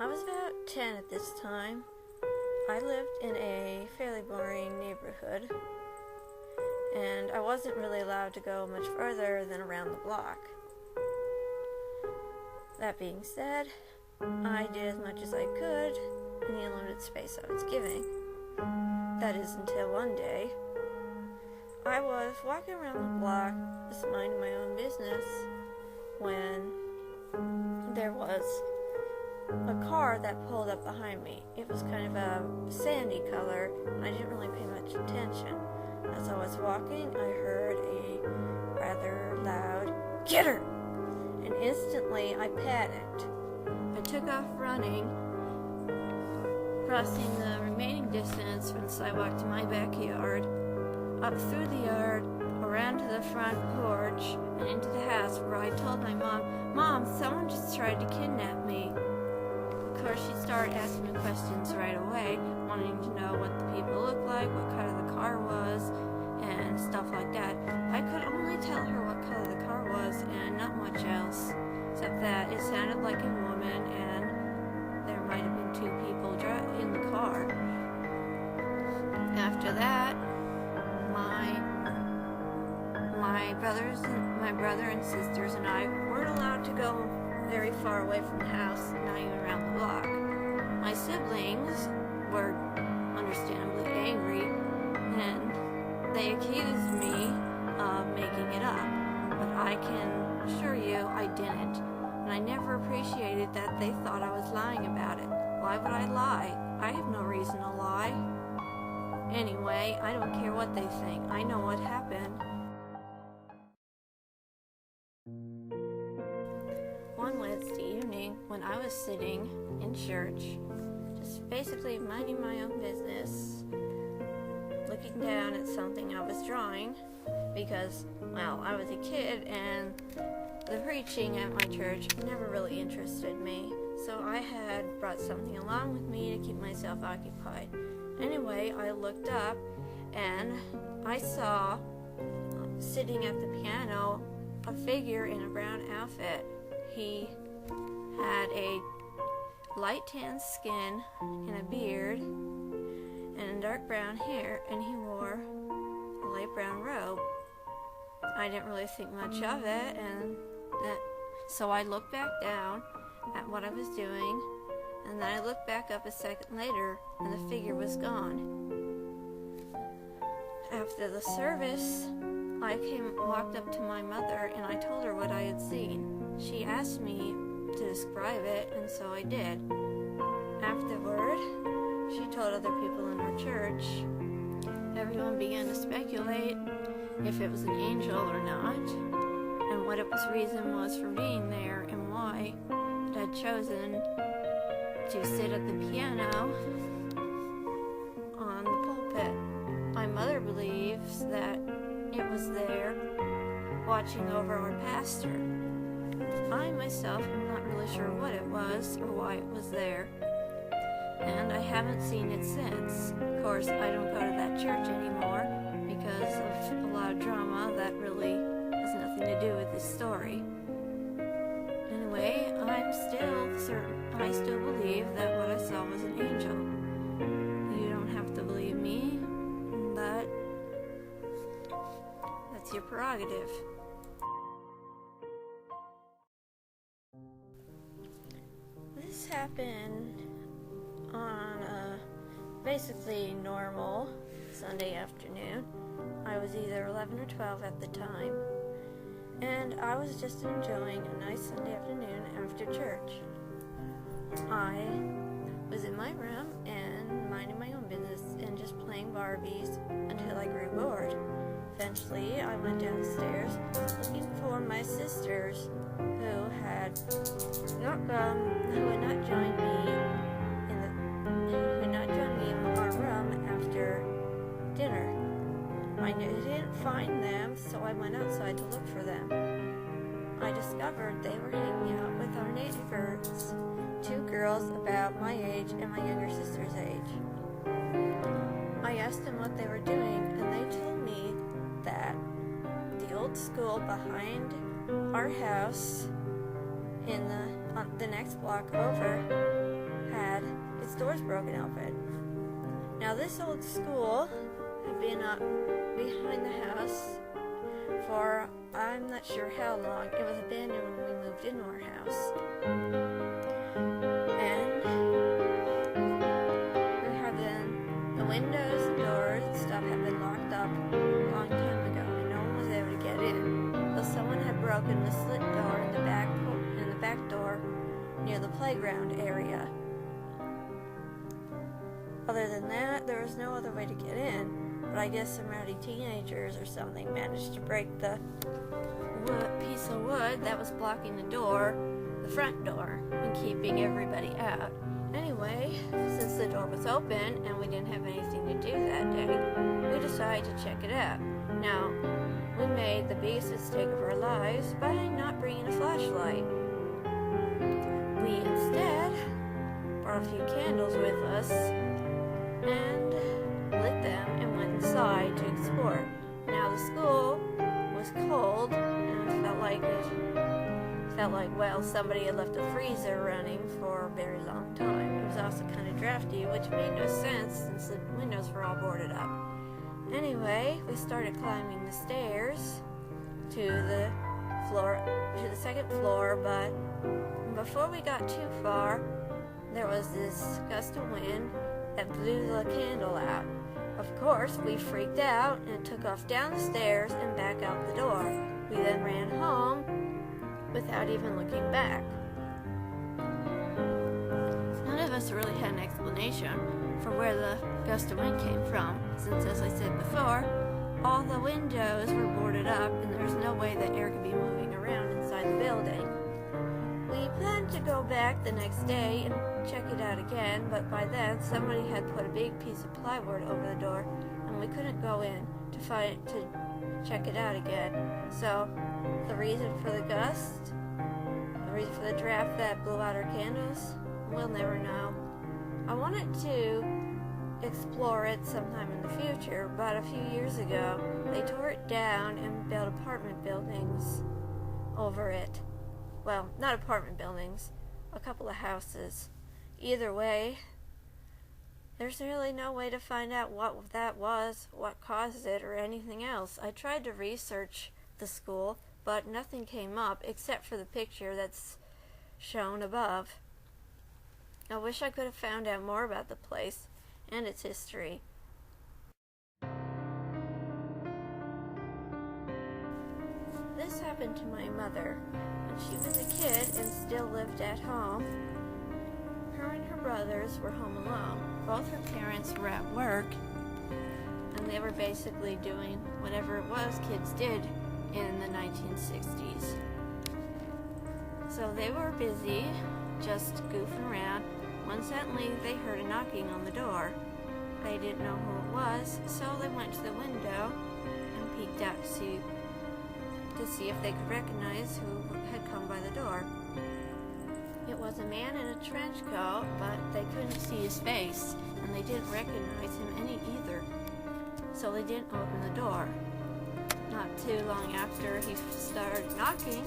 I was about 10 at this time. I lived in a fairly boring neighborhood, and I wasn't really allowed to go much further than around the block. That being said, I did as much as I could in the limited space I was given. That is until one day, I was walking around the block, just minding my own business, when there was a car that pulled up behind me. It was kind of a sandy color, and I didn't really pay much attention. As I was walking, I heard a rather loud, "Get her!" and instantly I panicked. I took off running, crossing the remaining distance from the sidewalk to my backyard, up through the yard, around to the front porch, and into the house, where I told my mom, "Mom, someone just tried to kidnap me." Of course, she started asking me questions right away, wanting to know what the people looked like, what color the car was, and stuff like that. I could only tell her what color the car was and not much else, except that it sounded like a woman and there might have been two people in the car. After that, my brother and sisters and I weren't allowed to go very far away from the house, not even around the block. My siblings were understandably angry, and they accused me of making it up. But I can assure you I didn't, and I never appreciated that they thought I was lying about it. Why would I lie? I have no reason to lie. Anyway, I don't care what they think. I know what happened. One Wednesday evening, when I was sitting in church, just basically minding my own business, looking down at something I was drawing, because, well, I was a kid and the preaching at my church never really interested me, so I had brought something along with me to keep myself occupied. Anyway, I looked up and I saw, sitting at the piano, a figure in a brown outfit. He had a light tan skin and a beard and dark brown hair, and he wore a light brown robe. I didn't really think much of it, so I looked back down at what I was doing, and then I looked back up a second later, and the figure was gone. After the service, I walked up to my mother, and I told her what I had seen. She asked me to describe it, and so I did. Afterward, she told other people in our church. Everyone began to speculate if it was an angel or not, and what its reason was for being there, and why it had chosen to sit at the piano on the pulpit. My mother believes that it was there watching over our pastor. I myself am not really sure what it was or why it was there, and I haven't seen it since. Of course, I don't go to that church anymore because of a lot of drama that really has nothing to do with this story. Anyway, I still believe that what I saw was an angel. You don't have to believe me, but that's your prerogative. This happened on a basically normal Sunday afternoon. I was either 11 or 12 at the time, and I was just enjoying a nice Sunday afternoon after church. I was in my room and minding my own business and just playing Barbies until I grew bored. Eventually, I went downstairs looking for my sisters who had not joined me in our room after dinner. I didn't find them, so I went outside to look for them. I discovered they were hanging out with our neighbors, two girls about my age and my younger sister's age. I asked them what they were doing, and they told me that the old school behind our house in the next block over had its doors broken open. Now this old school had been up behind the house for I'm not sure how long. It was abandoned when we moved into our house. And there have been the windows and doors and stuff have been locked up a long time ago, and no one was able to get in. So someone had broken the slit door in the back door near the playground area. Other than that, there was no other way to get in, but I guess some rowdy teenagers or something managed to break the piece of wood that was blocking the front door, and keeping everybody out. Anyway, since the door was open and we didn't have anything to do that day, we decided to check it out. Now, we made the biggest mistake of our lives by not bringing a flashlight. We instead brought a few candles with us and lit them and went inside to explore. Now the school was cold and it felt like somebody had left a freezer running for a very long time. It was also kind of drafty, which made no sense since the windows were all boarded up. Anyway, we started climbing the stairs to the second floor, but before we got too far, there was this gust of wind that blew the candle out. Of course, we freaked out and took off down the stairs and back out the door. We then ran home without even looking back. None of us really had an explanation for where the gust of wind came from, since, as I said before, all the windows were boarded up and there was no way that air could be moving around inside the building. We planned to go back the next day and check it out again, but by then somebody had put a big piece of plywood over the door and we couldn't go in to check it out again. So the reason for the draft that blew out our candles, we'll never know. I wanted to explore it sometime in the future, but a few years ago they tore it down and built apartment buildings over it. Well, not apartment buildings, a couple of houses. Either way, there's really no way to find out what that was, what caused it, or anything else. I tried to research the school, but nothing came up except for the picture that's shown above. I wish I could have found out more about the place and its history. This happened to my mother when she was a kid and still lived at home. Her and her brothers were home alone. Both her parents were at work, and they were basically doing whatever it was kids did in the 1960s. So they were busy, just goofing around, when suddenly they heard a knocking on the door. They didn't know who it was, so they went to the window and peeked out to see if they could recognize who had come by the door. It was a man in a trench coat, but they couldn't see his face, and they didn't recognize him either. So they didn't open the door. Not too long after he started knocking,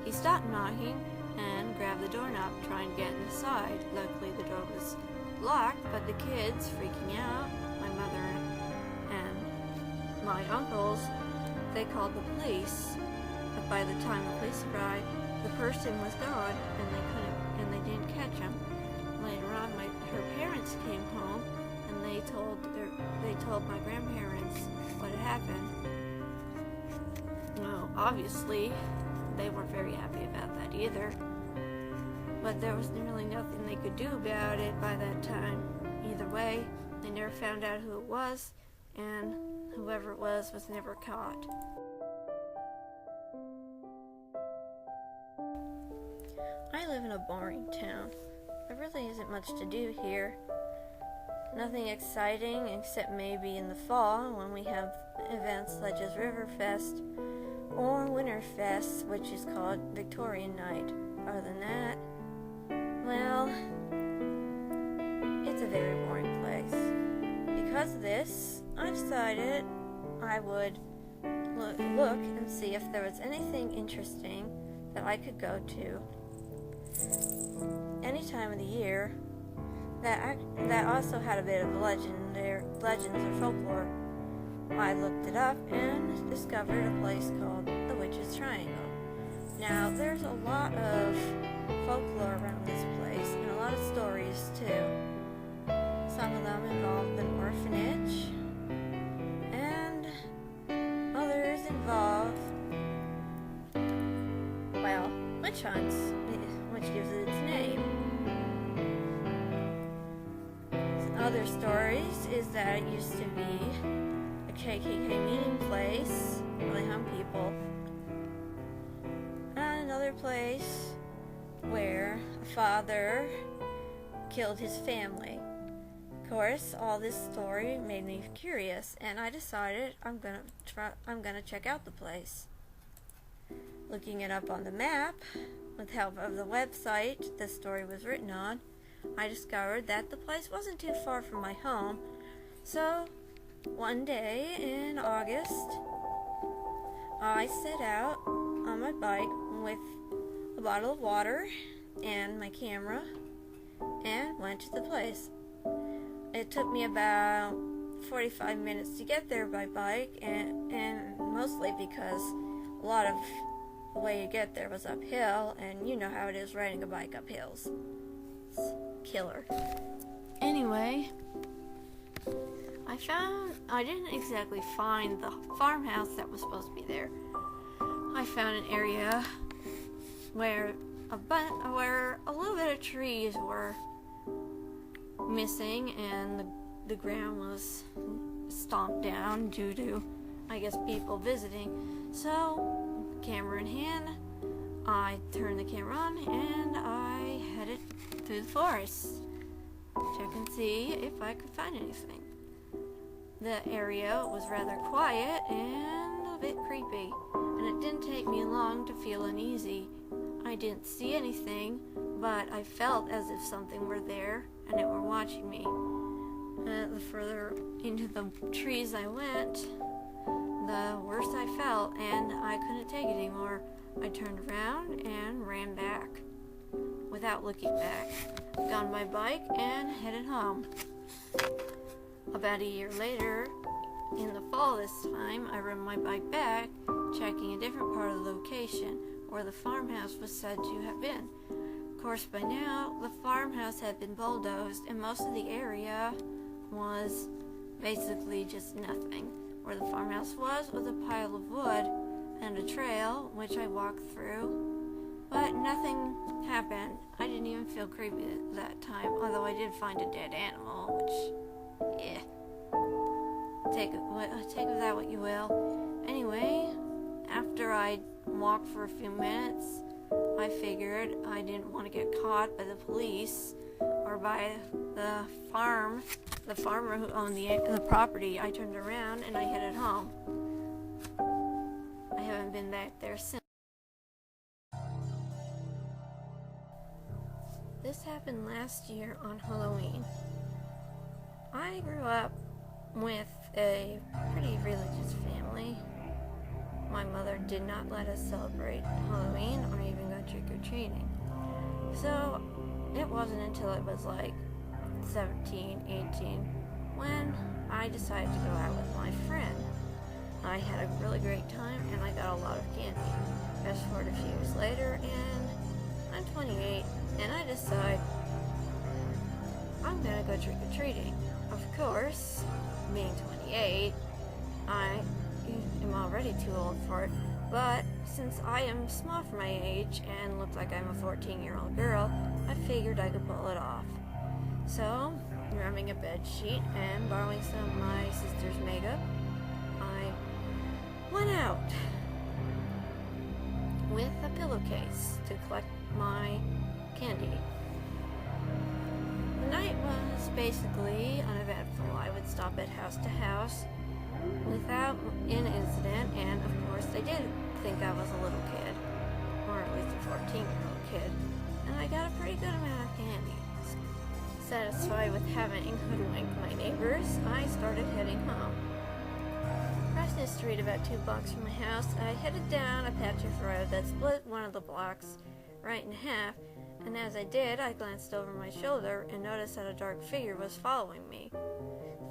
he stopped knocking and grabbed the doorknob, trying to get inside. Luckily, the door was locked, but the kids, freaking out, my mother and my uncles, they called the police. But by the time the police arrived, the person was gone, and they didn't catch him. Later on, her parents came home, and they told my grandparents what had happened. Well, obviously, they weren't very happy about that either. But there was really nothing they could do about it by that time. Either way, they never found out who it was, and whoever it was never caught. I live in a boring town. There really isn't much to do here. Nothing exciting except maybe in the fall when we have events such as Riverfest or Winterfest, which is called Victorian Night. Other than that, well, it's a very boring place. Because of this, I decided I would look and see if there was anything interesting that I could go to. any time of the year that also had a bit of legends or folklore. I looked it up and discovered a place called the Witch's Triangle. Now, there's a lot of folklore around this place and a lot of stories too. Some of them involve an orphanage, and others involve, well, witch hunts, which gives it its name. Other stories is that it used to be a KKK meeting place where they hung people, and another place where a father killed his family. Of course, all this story made me curious, and I decided I'm gonna check out the place. Looking it up on the map, with help of the website the story was written on, I discovered that the place wasn't too far from my home. So, one day in August, I set out on my bike with a bottle of water and my camera and went to the place. It took me about 45 minutes to get there by bike, and mostly because a lot of the way you get there was uphill, and you know how it is riding a bike up hills. It's killer. Anyway, I didn't exactly find the farmhouse that was supposed to be there. I found an area where a little bit of trees were missing, and the ground was stomped down due to, I guess, people visiting. So, camera in hand, I turned the camera on and I headed through the forest. Check and see if I could find anything. The area was rather quiet and a bit creepy, and it didn't take me long to feel uneasy. I didn't see anything, but I felt as if something were there and it were watching me. The further into the trees I went, the worse I felt, and I couldn't take it anymore. I turned around and ran back without looking back. Got on my bike and headed home. About a year later, in the fall this time, I rode my bike back, checking a different part of the location where the farmhouse was said to have been. Of course, by now, the farmhouse had been bulldozed, and most of the area was basically just nothing. Where the farmhouse was a pile of wood and a trail, which I walked through, but nothing happened. I didn't even feel creepy at that time, although I did find a dead animal, which, yeah, take of that what you will. Anyway, after I walked for a few minutes, I figured I didn't want to get caught by the police or by the farmer who owned the property. I turned around and I headed home. I haven't been back there since. This happened last year on Halloween. I grew up with a pretty religious family. My mother did not let us celebrate Halloween or even go trick-or-treating. So it wasn't until I was like 17, 18, when I decided to go out with my friend. I had a really great time and I got a lot of candy. Fast forward a few years later and I'm 28 and I decide I'm gonna go trick-or-treating. Of course, being 28, I am already too old for it, but since I am small for my age and look like I'm a 14-year-old girl, I figured I could pull it off. So, grabbing a bed sheet and borrowing some of my sister's makeup, I went out with a pillowcase to collect my candy. The night was basically uneventful. I would stop at house to house without an incident, and of course they did think I was a little kid, or at least a 14-year-old kid, and I got a pretty good amount of candy. Satisfied with having hoodwinked my neighbors, I started heading home. Crossing the street about 2 blocks from my house, I headed down a patch of road that split one of the blocks right in half, and as I did, I glanced over my shoulder and noticed that a dark figure was following me.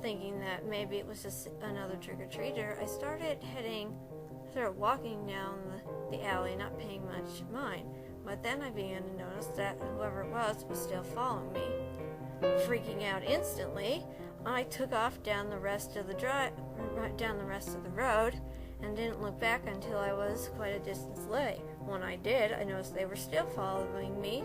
Thinking that maybe it was just another trick-or-treater, I started walking down the alley, not paying much mind. But then I began to notice that whoever it was still following me. Freaking out instantly, I took off down the rest of the road and didn't look back until I was quite a distance away. When I did, I noticed they were still following me,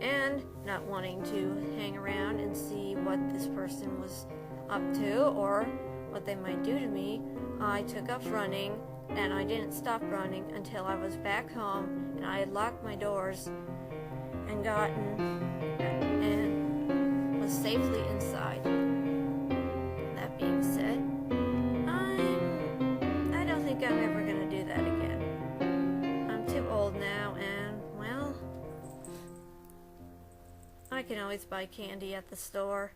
and not wanting to hang around and see what this person was up to or what they might do to me, I took off running, and I didn't stop running until I was back home and I had locked my doors and was safely inside. That being said, I don't think I'm ever going to do that again. I'm too old now, and, well, I can always buy candy at the store.